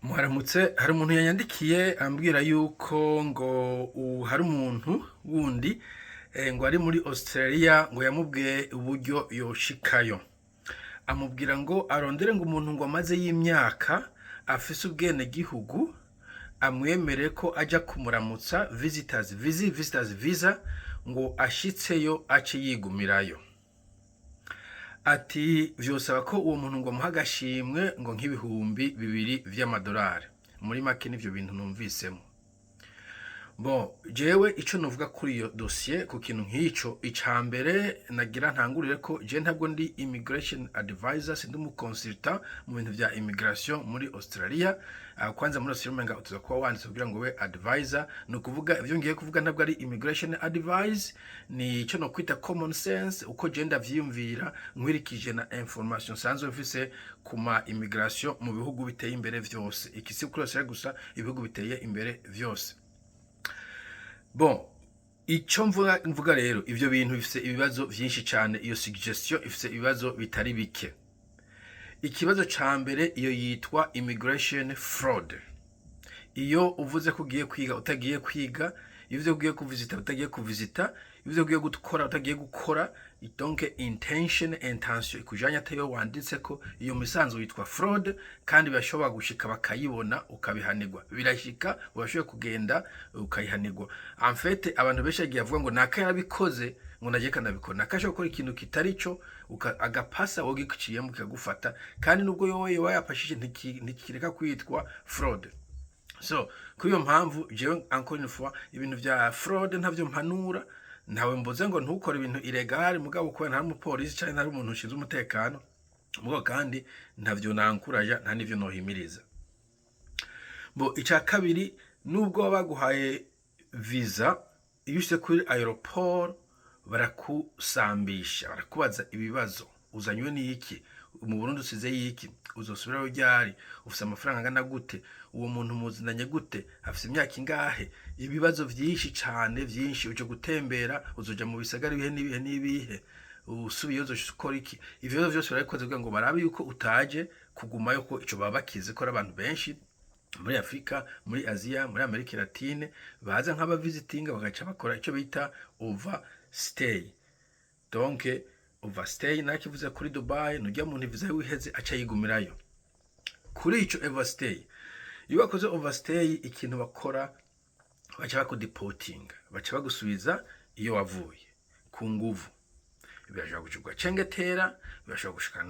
Mwaramutse, hari umuntu yanyandikiye ambwira yuko ngo hari umuntu wundi ngo ari muri Australia ngo yamubwiye uburyo yoshikayo. Amubwira ngo arondere ngo umuntu ngo amaze y'imyaka afise ubwene gihugu amwemere ko aja kumuramutsa visitors visa ngo ashitseyo ace yigumirayo. Ati vyosaba ko uwo muntu ngo amuha agashimwe ngo nk'ibihumbi 2 vy'amadolari. Muri make nivyo bintu numvisemo. Bon, jewe ico novuga kuri iyo dossier ku kintu nk'ico, icambere nagira ntangurire ko je ntabwo ndi immigration advisor, sindi mu consultant mu bintu vya immigration muri Australia. Kwanza muri Australia menga utuza kuba wanditse kugira ngo we advisor, no kuvuga ivyo ngiye kuvuga ntabwo ari immigration advice, ni ico no kwita common sense uko je ndavyiyumvira nkwirikije na information sanzwe mfise kuma immigration mu bihugu biteye imbere vyose. Ikisi kuri Australia gusa ibihugu biteye imbere vyose. Bon, ico mvuga rero ivyo bintu bifise ibibazo vyinshi cyane, iyo suggestion ifise ibibazo bitari bike. Ikibazo ca mbere iyo yitwa immigration fraud. Iyo uvuze ko ugiye kwiga utagiye kwiga, ivyo ugiye kuvisita utagiye kuvisita, ivyo ugiye gukora utagiye gukora, donc intention ikujanya atayo wanditse ko iyo misanzu yitwa fraud, kandi bashobora gushika bakayibona ukabihanirwa. Birashika urashoboye kugenda ukayihanirwa. En fait abantu benshi agiye avuga ngo naka yarabikoze ngo nagiye kanabikora, nakasha gukora ikintu kitari cyo agapasa wowe giciyemo kikagufata, kandi nubwo yowe wayapashije ntikireka kwitwa fraud. So kuri iyo mpamvu jewe encore une fois ibintu vya fraud ntavyo mpanura. Ntawe mbuze ngo ntukore ibintu illegal mugabo ko nta mupolisi cyane nta umuntu ushinzwe umutekano mugabo, kandi ntavyo nankuraja nta nivyo nohimiriza. Bo ica kabiri, nubwo baguhaye visa iyo ushitse kuri aeroport barakusambisha, barakubaza ibibazo: uzanywe n'iki, mu Burundi usize yiki, uzosubirayo ryari, ufise amafaranga angana gute, uwo muntu muzindanye gute, afise imyaka ingahe. Ibibazo vyinshi cyane vyinshi. Uje gutembera uzoja mu bisagara ibihe n'ibihe, usubiye uzoshikora iki. Ivyo vyose barabikoze kugira ngo barabe yuko utaje kugumayo, ko ico baba bakize ko abantu benshi muri Afrika, muri Asia, muri Amerika Latine baza nk'aba visiting bagaca bakora ico bita overstay. Donc overstay nakivuze kuri Dubai, nujya mu visa wiheze aca yigumirayo. Kuri ico overstay, iyo bakoze overstay ikintu bakora baca bakudeporting, baca bagusubiza iyo wavuye ku nguvu. Birashobora gucugwa cengetera, birashobora gushikana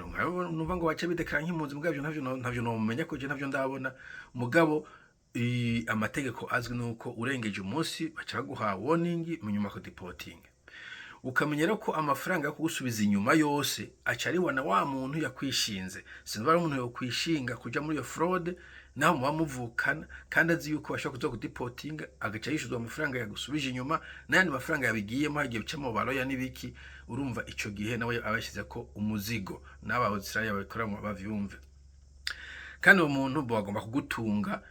numva ngo baca bidekara nk'impunzi, mugabo ntavyo nomenya ko je ntavyo ndabona. Mugabo amategeko azwi nuko urengeje umunsi baca baguha warning, munyuma ko deporting. Ukamenyera ko amafaranga yo kugusubiza inyuma yose aca ariwa na wa muntu yakwishinze. Sinzi umuntu yo kwishinga kuja muri iyo fraud, naho muba muvukana kandi azi yuko bashaka kuza kudeporting, agaca yishuzwa amafaranga yagusubije inyuma n'ayandi mafaranga yabigiyemo hagiye bica mu baroya n'ibiki. Urumva ico gihe nawe abashize ko umuzigo, n'aba Australia babikora mu bavyumve. Kandi uwo muntu bo bagomba kugutunga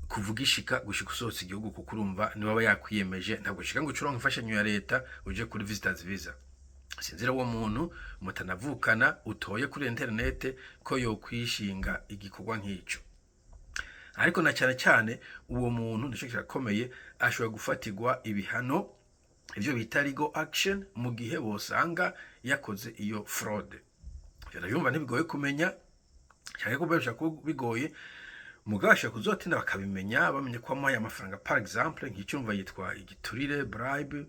kuvugishika gushika usohotse igihugu, kuko urumva ni baba yakwiyemeje. Ntabwo shika ngo ucuronke imfashanyo ya leta uje kuri visitors visa. Sinzira uwo muntu mutanavukana utoye kuri internet ko yo kwishinga igikorwa nk'ico. Ariko na cyane uwo muntu ndico kirakomeye, ashobora gufatirwa ibihano, ivyo bita legal action, mu gihe bosanga yakoze iyo fraud. Yumva ntibigoye kumenya, cyane ko bashaka ko bigoye, mugasha kuzotinda bakabimenya, bamenye ko amuhaye amafaranga par exemple nk'icumva yitwa igiturire, bribe,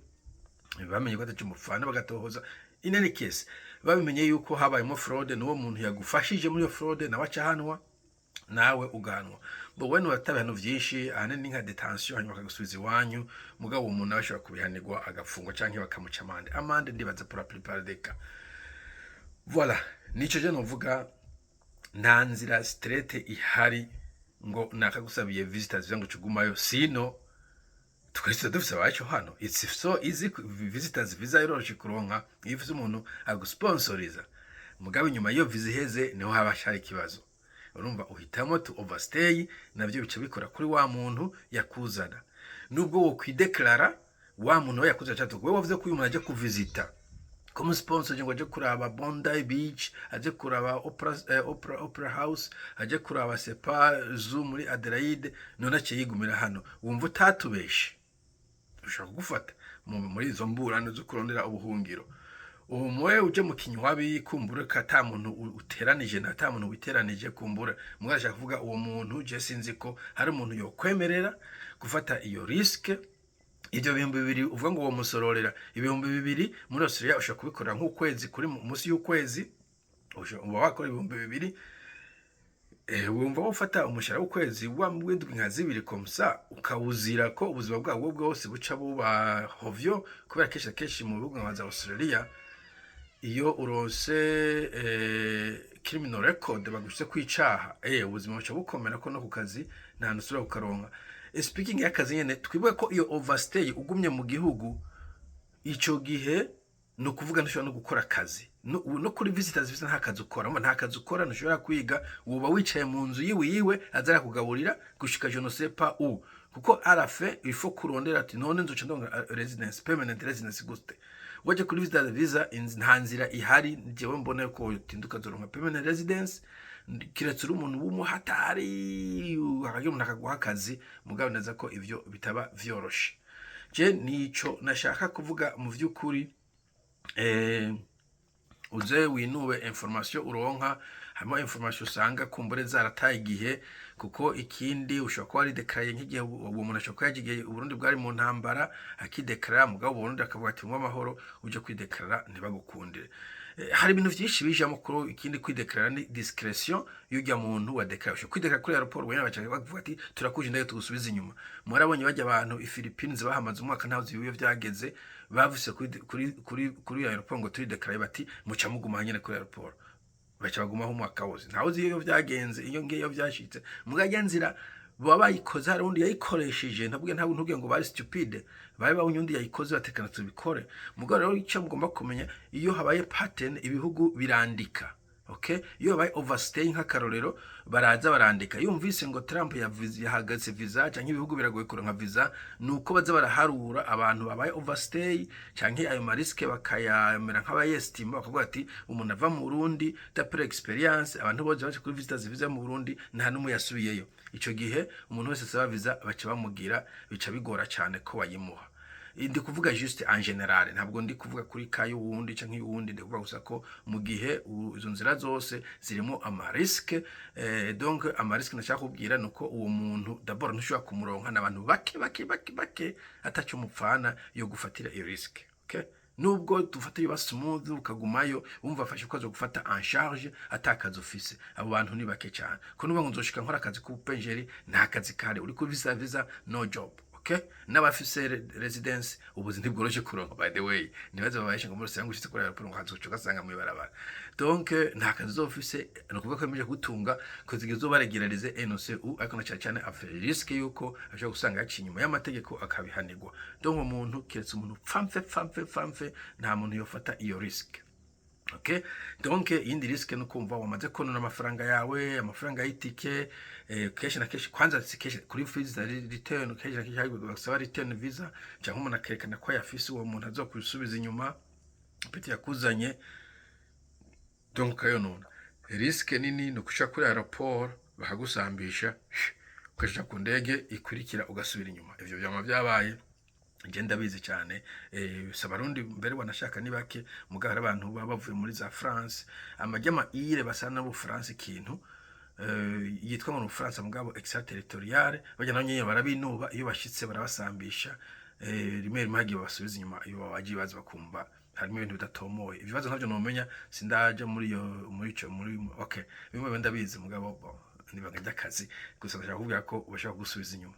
bamenye ko ataje umufana bagatohoza. In any case babimenye yuko habayemo fraud, n'uwo muntu yagufashije muri iyo fraud nawe acahanwa, nawe uganwa. Bo wenu batabihano vyinshi, ahanini nka detention, hanyuma bakagusubiza iwanyu. Mugabo umuntu abashobora kubihanirwa agafungwa canke bakamuca amande ndibaza pour la plupart des cas. Voilà, nico je novuga. Nta nzira straight ihari ngo nakagusabiye visitors ngo cugumayo, sino twese dufise abacu hano. It's so easy visitors visa iroroshye kuronka iyo ufise umuntu agusponsoriza. Mugabo inyuma iyo visa iheze niho haba hari ikibazo. Urumva uhitamo to overstay, navyo bica bikora kuri wa muntu yakuzana. Nubwo wo kwideklara wa muntu yakuzana cyane, wewe wavuze ko uyu muntu aje kuvisita comme sponsor ngo aje kuraba Bondi Beach, aje kuraba Opera House, aje kuraba Sepa Zoo muri Adelaide, none aciye yigumira hano. Wumva utatubeshe, ushaka gufata muri izo mburano zo kurondera ubuhungiro. Ubu mwe uje mu kinywabi kumbura ka ta muntu uteranije na ta muntu witeranije kumbura mwashaka kuvuga uwo muntu je sinzi ko hari umuntu yo kwemerera gufata iyo riske. Ibyo bihumbi bibiri uvuga ngo uwo musororera ibihumbi bibiri muri Australia ushaka kubikora nk'ukwezi kuri munsi y'ukwezi, uba wakora ibihumbi bibiri wumva ufata umushahara w'ukwezi wa mwindwi nka zibiri komsa ukawuzira ko ubuzima bwawe bwose buca buba hovyo, kubera kenshi mu bihugu nka Australia iyo urose criminal record bagushyize kwicaha ubuzima buca bukomera ko no ku kazi nta nusura kukaronka. Speaking y'akazi nyene twibuke ko iyo overstay ugumye mu gihugu ico gihe no kuvuga ntushobora no gukora akazi no kuri visitors visa nta kazi ukora, nta kazi ukora ntushobora kwiga, uba wicaye mu nzu yiwe azara kugaburira gushika je ne sais pas où, kuko arafe il faut kurondera ati none nzoca ndonga residence permanent residence gute. Waje kuri visitors visa nta nzira ihari, jewe mbona ko tinduka zoronka permanent residence kiretse umuntu w'umuhatari hakagira umuntu akaguha akazi, mugabo neza ko ivyo bitaba vyoroshe. Je nico nashaka kuvuga mu vy'ukuri, uze winuwe information uronka, harimo information usanga kumbure zarataye igihe, kuko ikindi ushobora kuba ari declare nk'igihe uwo muntu ashobora yagiye Burundi bwari mu ntambara akideklara, mugabo Burundi akavuga ati mu amahoro uje kwideklara ntibagukundire. Hari ibintu byinshi bije amakuru, ikindi kwideklara ni discretion y'ujya muntu wa declaration. Kwideklara kuri airport wena bacaga bavuga ati turakuje ndaye tugusubiza inyuma. Mwarabonye bajya abantu i Philippines bahamaze umwaka ntazo ibiyo byageze, bavuse kuri airport ngo turideklara bati muca muguma nyene kuri airport, baca bagumaho umwaka wose ntaho iyo byagenze. Iyo ngiyo byashitse mugagenzira baba bayikoze, hari undi yayikoresheje, ntabwo ntugiye ngo bari stupide, bari bawunyundi yayikoze batekana tubikore. Mugabo rero icyo mugomba kumenya, iyo habaye pattern ibihugu birandika, okay? Iyo habaye overstay nk'akarorero baraza barandika. Yumvise ngo Trump yahagaze visa cyangwa ibihugu biragoye kuronka visa, nuko baza baraharura abantu babaye overstay cyangwa ayo mariske bakayamera nk'abayestima, bakavuga ati umuntu ava mu Burundi d'après experience abantu bose baje kuri visitors visa mu Burundi nta numwe yasubiyeyo. Ico gihe umuntu wese asaba visa baca bamugira, bica bigora cyane ko wayimuha. Ndi kuvuga juste en general, ntabwo ndi kuvuga kuri kayo wundi canke yuwundi, ndi kuvuga gusa ko mu gihe izo nzira zose zirimo amariske. Donc amariske nashaka kubwira nuko uwo muntu d'abord ntushobora kumuronka n'abantu bake atacu mupfana yo gufatira iyo risk, okay? Nubwo dufata yo smooth ukagumayo umva afashe kwazo gufata en charge atakaza office, abo bantu ni bake cyane. Ko nuba ngo nzoshika nkora akazi ku penjeri nta kazi kare, uri kuri visa no job, okay? N'abafise residence ubuzi ntibworoje kuronka, by the way nibaze babayishe ngo muri sangu ushitse kuri airport nkazoca gasanga mu barabara. Donc nta kazi zofise no kuvuga ko yemeje gutunga kuzigezo baregerarize NCU, ariko na cyane afere risk yuko ashobora gusanga yaciye inyuma y'amategeko akabihanirwa. Donc umuntu kiretse umuntu pfamfe nta muntu yofata iyo risk, okay? Donc indi risk no kumva wamaze konona amafaranga yawe, amafaranga y'itike, keshi na keshi kwanza keshi kuri visa return, keshi na keshi basaba return visa cyangwa umuntu akerekana ko yafise uwo muntu azokusubiza inyuma peti yakuzanye. Donc ayo nona risk nini no kusha kuri airport bahagusambisha ukashika ku ndege ikurikira ugasubira inyuma. Ivyo byama byabaye ngenda bizi cyane. Sabarundi mbere wanashaka ni bake, mugara abantu bavuye muri za France amajyama ire basana mu France ikintu yitwa ngo France mugabo extraterritorial, bajya nanye barabinuba iyo bashitse barabasambisha, rimwe rimwe basubiza inyuma iyo babaji baza bakumva harimo ibintu bidatomoye. Ibibazo ntabyo nomenya sindaje muri okay, bimwe benda bizi mugabo nibagajya akazi gusa ndashaka kuvuga ko bashaka gusubiza inyuma.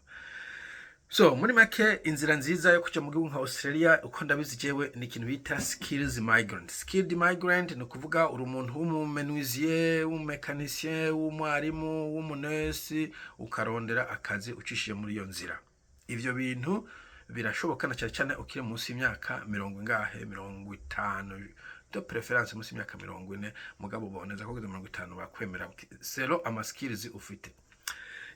So muri make inzira nziza yo kuja mu gihugu nka Australia uko ndabizi jewe ni ikintu bita skills migrant. Skilled migrant no kuvuga uri umuntu w'umumenuisier, w'umumecanicien, w'umwarimu, w'umunesi ukarondera akazi ucishiye muri iyo nzira. Ivyo bintu birashoboka na cyane ukire munsi y'imyaka 50 de preference munsi y'imyaka 40, mugabo boneza ko 50 bakwemera selo ama skills ufite.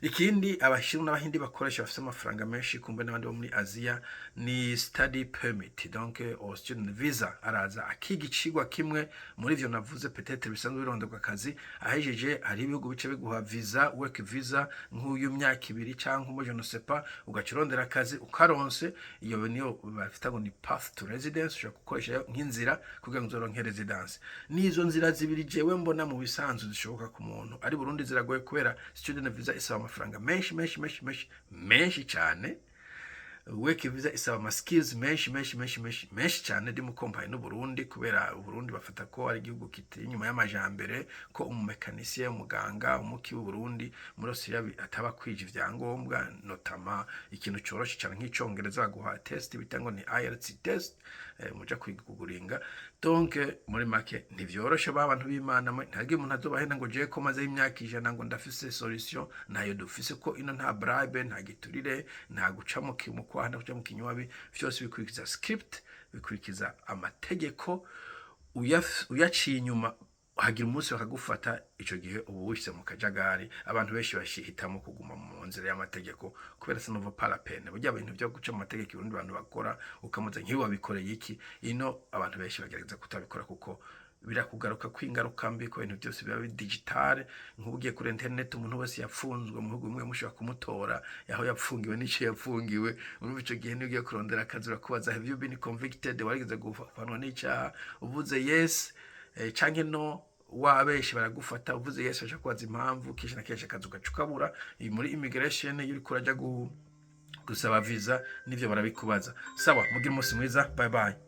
ikindi abashinwa n'abahindi bakoresha bafite amafaranga menshi kumbe n'abandi bo muri Aziya ni study permit donc or student visa, araza akiga icigwa kimwe muri ivyo navuze peut-être bisanzwe bironderwa akazi, ahejeje hari ibihugu bice biguha visa, work visa nk'uyu myaka 2 canke je ne sais pas, ugacirondera akazi ukaronse, iyo niyo bafita ngo ni path to residence, ushobora gukoresha nk'inzira kugira ngo uzoronke residence. Nizo nzira zibiri jewe mbona mu bisanzwe zishoboka ku muntu ari Burundi ziragoye kubera student visa isaba amafaranga menshi cyane, work visa isaba ama skills menshi cyane ndi mu company n'u Burundi, kubera u Burundi bafata ko ari igihugu kiti inyuma y'amajambere, ko umumekanisye umuganga umuki w'u Burundi muri Australia ataba kwije ivyangombwa, notama ikintu coroshe cyane nk'icongereza baguha test bitango ni IELTS test, muja kwiguguringa. Donc muri make ntivyoroshe abantu b'Imana mwe, ntage umuntu azobahenda ngo je ko maze imyaka 100 ngo ndafise solution, nayo dufise ko ino nta bribe, nta giturire, nta guca mu kwanda kuja mu kinywabi, vyose bikurikiza script, bikurikiza amategeko, uyaciye inyuma hagira umunsi bakagufata, ico gihe ubu wishyize mu kajagari. Abantu benshi bashihitamo kuguma mu nzira y'amategeko kubera ça ne vaut pas la peine. Burya ibintu byo guca mu mategeko irundi abantu bakora ukamuza nk'iyo wabikoreye iki, ino abantu benshi bagerageza kutabikora kuko birakugaruka kwingaruka mbi ko ibintu byose biba digitale. Nk'ugiye kuri internet umuntu wese yapfunzwe mu bihugu bimwe mushobora kumutora yaho yapfungiwe n'ico yapfungiwe, urumva ico gihe niyo ugiye kurondera akazi urakubaza have you been convicted, warigeze gufanwa n'icyaha, uvuze yes canke no, wabeshi baragufata, uvuze yes baje kubaza impamvu, kisha na kesha akazi ugacukabura muri immigration iyo uriko uraja gusaba visa, nivyo barabikubaza. Sawa, mugira umunsi mwiza, bye bye.